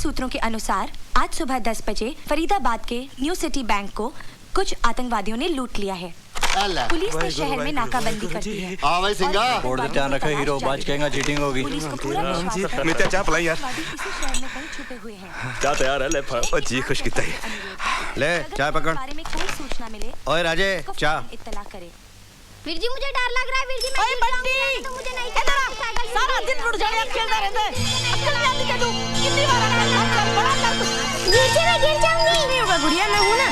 सूत्रों के अनुसार आज सुबह 10 बजे फरीदाबाद के न्यू सिटी बैंक को कुछ आतंकवादियों ने लूट लिया है। पुलिस ने शहर में नाकाबंदी कर दी है। हाँ भाई सिंगा, बोर्ड पे ध्यान रखो, हीरो बाज कहेगा चीटिंग होगी। पुलिस को पूरा विश्वास है मित्या चाप लाई यार। इसी शहर में कहीं छुपे हुए हैं। क्या तैयार है ले ओ जी खुश कितना है। ले चाय पकड़। बारे में कोई सूचना मिले ओए राजे चाय। इत्तला करे। वीर जी मुझे डर लग रहा है। वीर जी मैं बंटी तो मुझे नहीं सारा दिन रुट जाने खेलता रहता है। अक्ल नहीं आती क्या तू? कितनी बार आना बड़ा कर। वीर जी मैं गिर जाऊंगी। नहीं होगा गुड़िया, मैं हूं ना।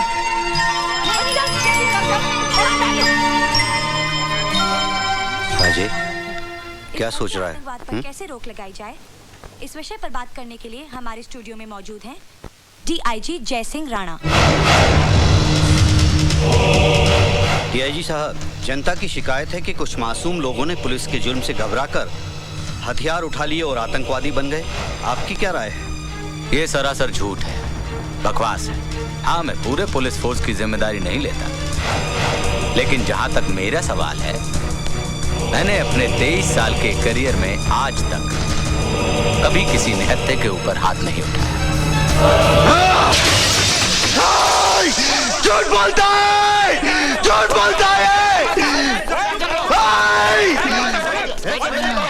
राजे क्या सोच रहा है? आतंकवाद पर कैसे रोक लगाई जाए, इस विषय पर बात करने के लिए हमारे स्टूडियो में मौजूद हैं डीआईजी जय सिंह राणा। डीआईजी साहब, जनता की शिकायत है कि कुछ मासूम लोगों ने पुलिस के जुल्म से घबराकर हथियार उठा लिए और आतंकवादी बन गए। आपकी क्या राय है? ये सरासर झूठ है, बकवास है। हाँ, मैं पूरे पुलिस फोर्स की जिम्मेदारी नहीं लेता, लेकिन जहां तक मेरा सवाल है, मैंने अपने 23 साल के करियर में आज तक कभी किसी निहत्थे के ऊपर हाथ नहीं उठाया। झूठ बोलता है, झूठ बोलता है,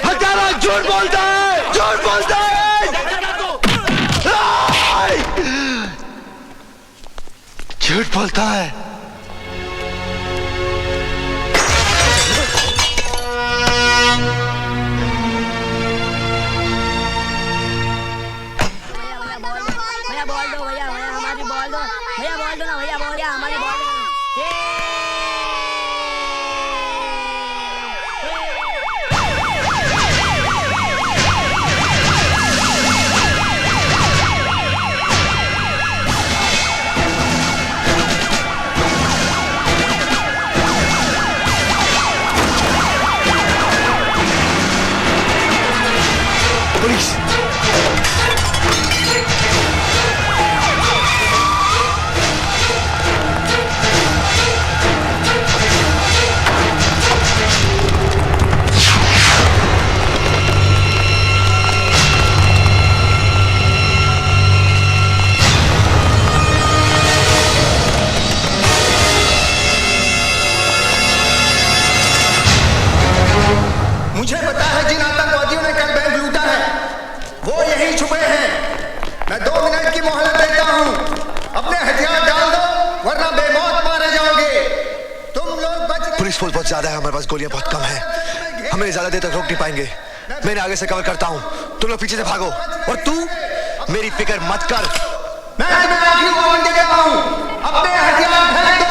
हजारा झूठ बोलता है, झूठ बोलता है, झूठ बोलता है। मुझे पता है जिन आतंकवादियों ने कल बैंक लूटा है वो यहीं छुपे हैं। मैं 2 मिनट की मोहलत देता हूं, अपने हथियार डाल दो वरना बेमौत मारे जाओगे। तुम लोग बच गए। पुलिस फोर्स बहुत ज्यादा है, हमारे पास गोलियां बहुत कम है, हमें ज्यादा देर तक रोक नहीं पाएंगे। मैं आगे से कवर करता हूं, तुम लोग पीछे से भागो। और तू मेरी फिक्र मत कर। मैं तुम्हें आखिरी वार्निंग दे देता हूं, अपने हथियार फेंक दो।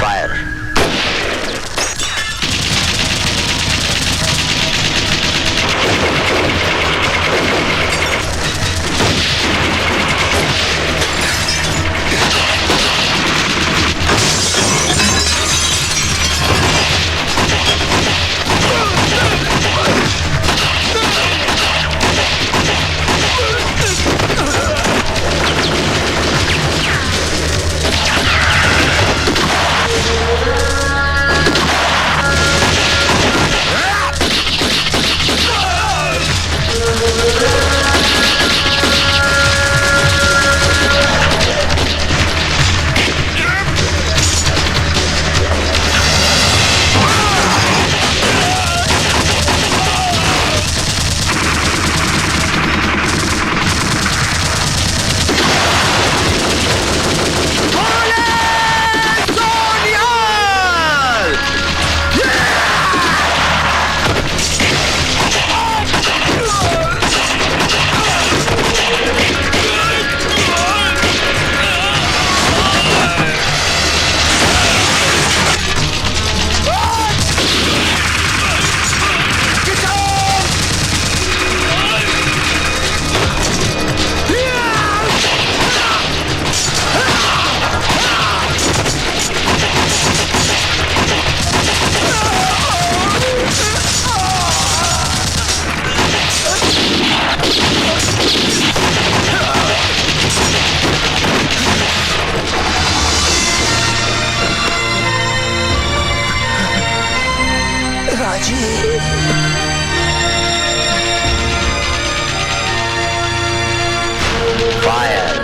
फायर। बाजी। फायर।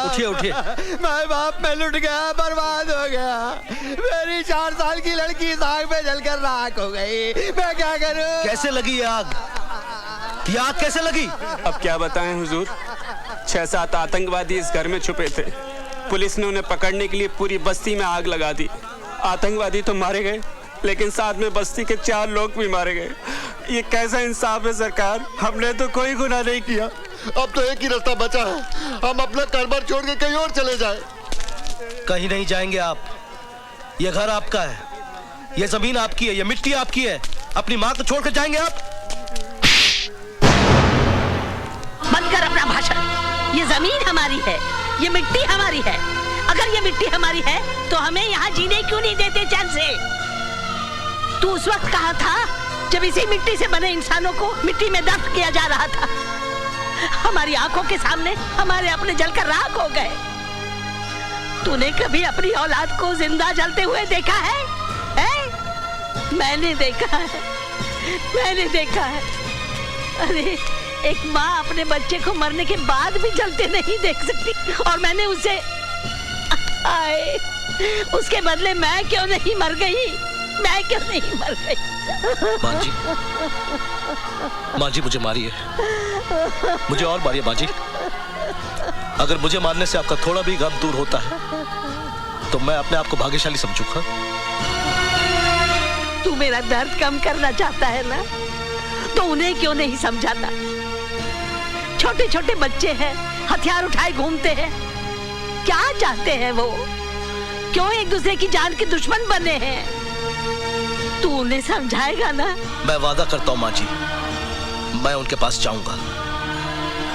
उठिए उठिए। मैं बाप मैं लुट गया, बर्बाद हो गया। मेरी 4 साल की लड़की आग में जलकर राख हो गई। मैं क्या करूं? कैसे लगी ये आग? ये आग कैसे लगी? अब क्या बताएं हुजूर, 6-7 आतंकवादी इस घर में छुपे थे। पुलिस ने उन्हें पकड़ने के लिए पूरी बस्ती में आग लगा दी। आतंकवादी तो मारे गए, लेकिन साथ में बस्ती के 4 लोग भी मारे गए। ये कैसा इंसाफ है सरकार? हमने तो कोई गुनाह नहीं किया। अब तो एक ही रास्ता बचा है, हम अपना कारोबार छोड़ के कहीं और चले जाएं। कहीं नहीं जाएंगे आप। ये घर आपका है, ये जमीन आपकी है, ये मिट्टी आपकी है। अपनी माँ को छोड़ कर जाएंगे आप? बंद कर अपना भाषण। ये जमीन हमारी है, ये मिट्टी हमारी है। अगर ये मिट्टी हमारी है तो हमें यहाँ जीने क्यों नहीं देते चैन से? तू उस वक्त कहाँ था जब इसी मिट्टी से बने इंसानों को मिट्टी में दफन किया जा रहा था? हमारी आंखों के सामने हमारे अपने जलकर राख हो गए। तूने कभी अपनी औलाद को जिंदा जलते हुए देखा है? मैंने देखा है, मैंने देखा है। अरे एक माँ अपने बच्चे को मरने के बाद भी जलते नहीं देख सकती, और मैंने उसे आए उसके बदले मैं क्यों नहीं मर गई? मैं क्यों नहीं मर गई? माँ जी मुझे मारिए, मुझे और मारिए माँ जी। अगर मुझे मारने से आपका थोड़ा भी गम दूर होता है तो मैं अपने आप को भाग्यशाली समझूंगा। तू मेरा दर्द कम करना चाहता है ना, तो उन्हें क्यों नहीं समझाता? छोटे छोटे बच्चे हैं, हथियार उठाए घूमते हैं। क्या चाहते हैं वो? क्यों एक दूसरे की जान के दुश्मन बने हैं? तू उन्हें समझाएगा ना? मैं वादा करता हूँ माँ जी, मैं उनके पास जाऊंगा।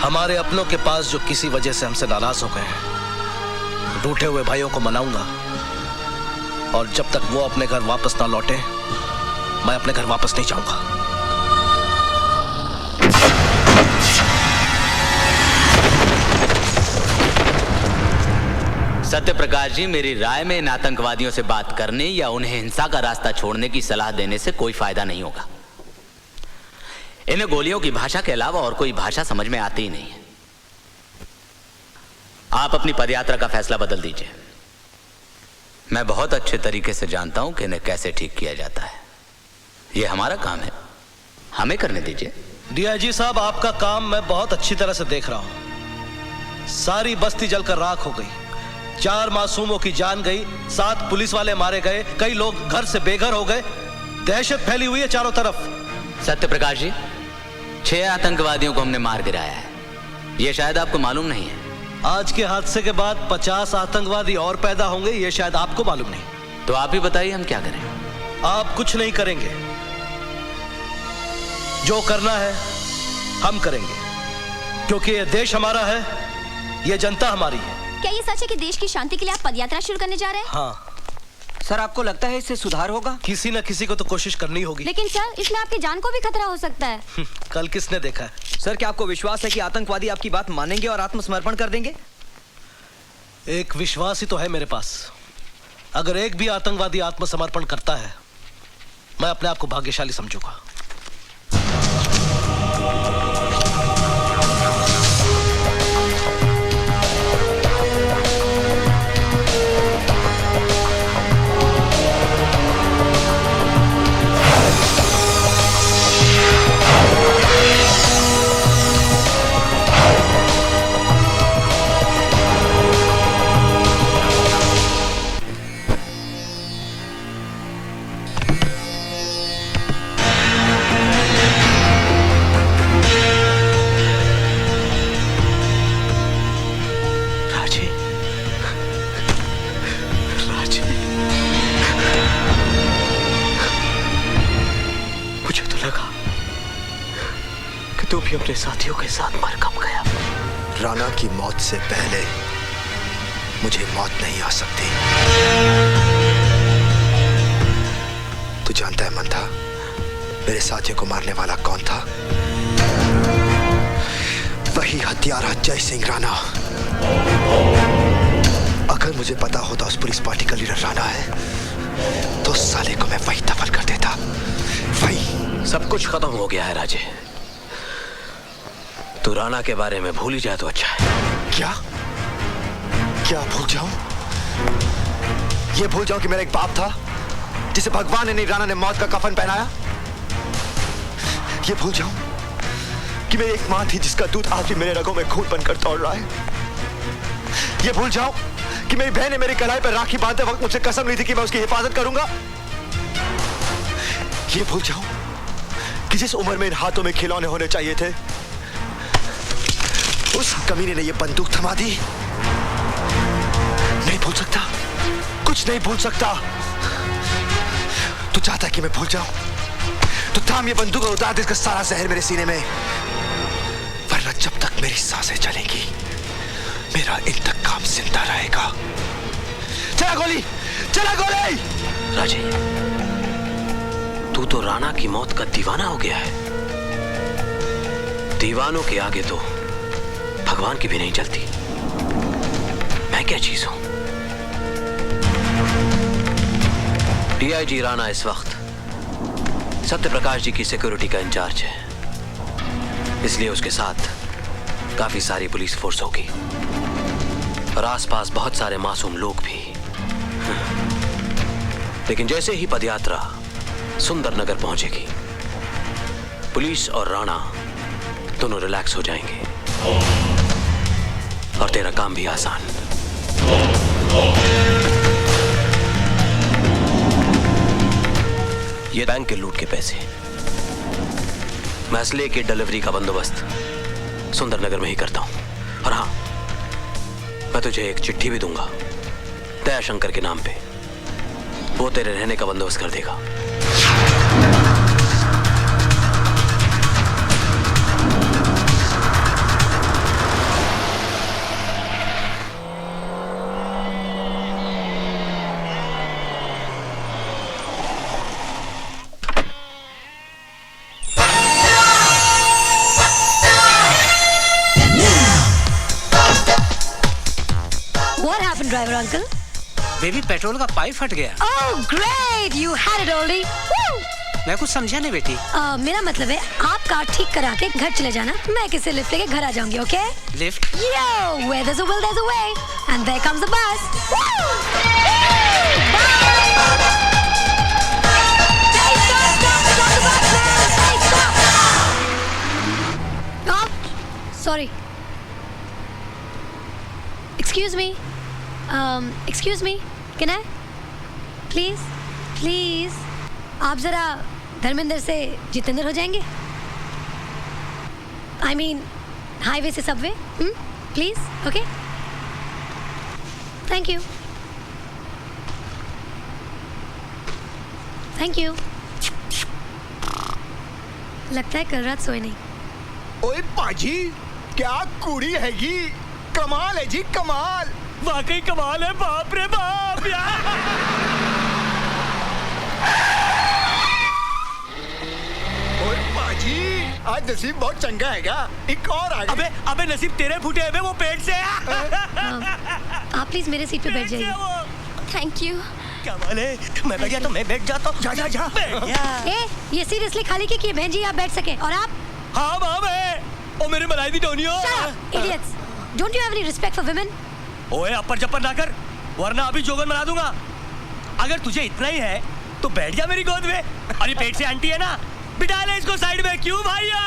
हमारे अपनों के पास जो किसी वजह से हमसे नाराज हो गए हैं, रूठे हुए भाइयों को मनाऊंगा। और जब तक वो अपने घर वापस ना लौटे, मैं अपने घर वापस नहीं जाऊंगा। सत्य प्रकाश जी, मेरी राय में इन आतंकवादियों से बात करने या उन्हें हिंसा का रास्ता छोड़ने की सलाह देने से कोई फायदा नहीं होगा। इन्हें गोलियों की भाषा के अलावा और कोई भाषा समझ में आती ही नहीं है। आप अपनी पदयात्रा का फैसला बदल दीजिए। मैं बहुत अच्छे तरीके से जानता हूं कि इन्हें कैसे ठीक किया जाता है। यह हमारा काम है, हमें करने दीजिए। डीआईजी साहब, आपका काम मैं बहुत अच्छी तरह से देख रहा हूं। सारी बस्ती जलकर राख हो गई, 4 मासूमों की जान गई, 7 पुलिस वाले मारे गए, कई लोग घर से बेघर हो गए। दहशत फैली हुई है चारों तरफ। सत्य प्रकाश जी, 6 आतंकवादियों को हमने मार गिराया है, यह शायद आपको मालूम नहीं है। आज के हादसे के बाद 50 आतंकवादी और पैदा होंगे, यह शायद आपको मालूम नहीं। तो आप ही बताइए हम क्या करें? आप कुछ नहीं करेंगे, जो करना है हम करेंगे, क्योंकि यह देश हमारा है, यह जनता हमारी है। क्या ये सच है कि देश की शांति के लिए आप पदयात्रा शुरू करने जा रहे हैं? हाँ सर, आपको लगता है इससे सुधार होगा? किसी न किसी को तो कोशिश करनी होगी। लेकिन सर, इसमें आपकी जान को भी खतरा हो सकता है। कल किसने देखा है? सर, क्या आपको विश्वास है कि आतंकवादी आपकी बात मानेंगे और आत्मसमर्पण कर देंगे? एक विश्वास ही तो है मेरे पास। अगर एक भी आतंकवादी आत्मसमर्पण करता है, मैं अपने आप को भाग्यशाली समझूंगा। अपने साथियों के साथ मर कब गया? राणा की मौत से पहले मुझे मौत नहीं आ सकती। तू जानता है मंथा, मेरे साथियों को मारने वाला कौन था? वही हत्यारा जय सिंह राणा। अगर मुझे पता होता उस पुलिस पार्टी का लीडर राणा है तो साले को मैं वही दफन कर देता। वही। सब कुछ खत्म हो गया है राजे। तू राणा के बारे में भूल ही जाए तो अच्छा है। क्या क्या भूल जाऊं? ये भूल जाऊं कि मेरा एक बाप था जिसे भगवान ने नहीं, राणा ने मौत का कफन पहनाया? ये भूल जाऊं कि मेरी एक मां थी जिसका दूध आज भी मेरे रगों में खून बनकर दौड़ रहा है? ये भूल जाऊं कि मेरी बहन ने मेरी कलाई पर राखी बांधते वक्त मुझसे कसम ली थी कि मैं उसकी हिफाजत करूंगा? ये भूल जाऊं कि जिस उम्र में इन हाथों में खिलौने होने चाहिए थे उस कमीने ने ये बंदूक थमा दी? नहीं भूल सकता, कुछ नहीं भूल सकता। तू चाहता है कि मैं भूल जाऊं तो थाम ये बंदूक और उतार दे इसका सारा जहर मेरे सीने में, वरना जब तक मेरी सांसें चलेंगी मेरा इंतकाम जिंदा रहेगा। चला गोली, चला गोली! राजे, तू तो राणा की मौत का दीवाना हो गया है। दीवानों के आगे तो भगवान की भी नहीं चलती। मैं क्या चीज हूं? डीआईजी राणा इस वक्त सत्यप्रकाश जी की सिक्योरिटी का इंचार्ज है, इसलिए उसके साथ काफी सारी पुलिस फोर्स होगी और आसपास बहुत सारे मासूम लोग भी। लेकिन जैसे ही पदयात्रा सुंदर नगर पहुंचेगी, पुलिस और राणा दोनों रिलैक्स हो जाएंगे और तेरा काम भी आसान। ये बैंक के लूट के पैसे, मैं असले की डिलीवरी का बंदोबस्त सुंदरनगर में ही करता हूं। और हाँ, मैं तुझे एक चिट्ठी भी दूंगा दयाशंकर के नाम पे, वो तेरे रहने का बंदोबस्त कर देगा। Driver uncle. बेबी, पेट्रोल का पाइप फट गया। Oh great, you had it already. Woo! मैं कुछ समझा नहीं बेटी। मेरा मतलब है आप कार ठीक करा के घर चले जाना, मैं किसी लिफ्ट लेके घर आ जाऊंगी, okay? Lift? Yo, where there's a will, there's a way, and there comes the bus. Woo! Hey, stop the bus, man! Hey, stop! Oh, sorry. Excuse me. Excuse me, can I? Please, आप जरा धर्मेंद्र से जितेंद्र हो जाएंगे? I mean, highway से Subway, please, okay? Thank you. लगता है कल रात सोए नहीं। ओए पाजी, क्या कुड़ी हैगी, कमाल है जी, कमाल, वाकई कमाल है, बाप रे बाप यार। ओए पाजी, आज नसीब बहुत चंगा हैगा, एक और आ गया। अबे नसीब तेरे फूटे हुए वो पेट से। आप प्लीज मेरे सीट पे बैठ जाइए। Thank you. कमाल है, मैं बैठ गया तो मैं बैठ जाता हूँ। जा बैठ जा। ये सीरियसली खाली की भेंजी आप बैठ सके, और आप? हाँ माँ, मैं ओ मेरे मलाई दी Tonio. Idiots, don't you have any respect for women? ओए अपर जपर ना कर, वरना अभी जोगन बना दूंगा। अगर तुझे इतना ही है तो बैठ जा मेरी गोद में। अरे पेट से आंटी है ना, बिठा ले इसको साइड में। क्यों भैया?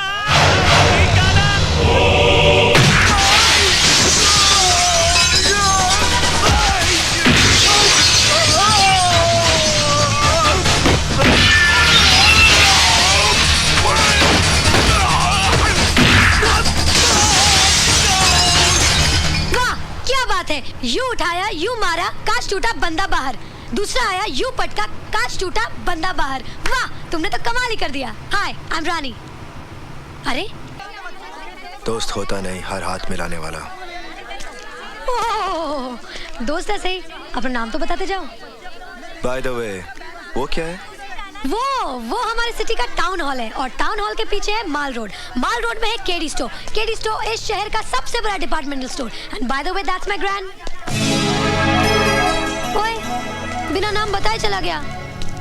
यू उठाया, यू मारा, कांच टूटा, बंदा बाहर। दूसरा आया, यू पटका, कांच टूटा, बंदा बाहर। वाह, तुमने तो कमाल ही कर दिया। हाय, आई एम रानी। अरे दोस्त होता नहीं, हर हाथ मिलाने वाला। ओह, दोस्त है सही, अपना नाम तो बताते जाओ। बाय द वे, वो क्या है? वो हमारे सिटी का टाउन हॉल है और टाउन हॉल के पीछे है माल रोड। माल रोड में है केडी स्टोर। केडी स्टोर इस शहर का सबसे बड़ा departmental store. And by the way that's my grand. ओए, बिना नाम बताए चला गया।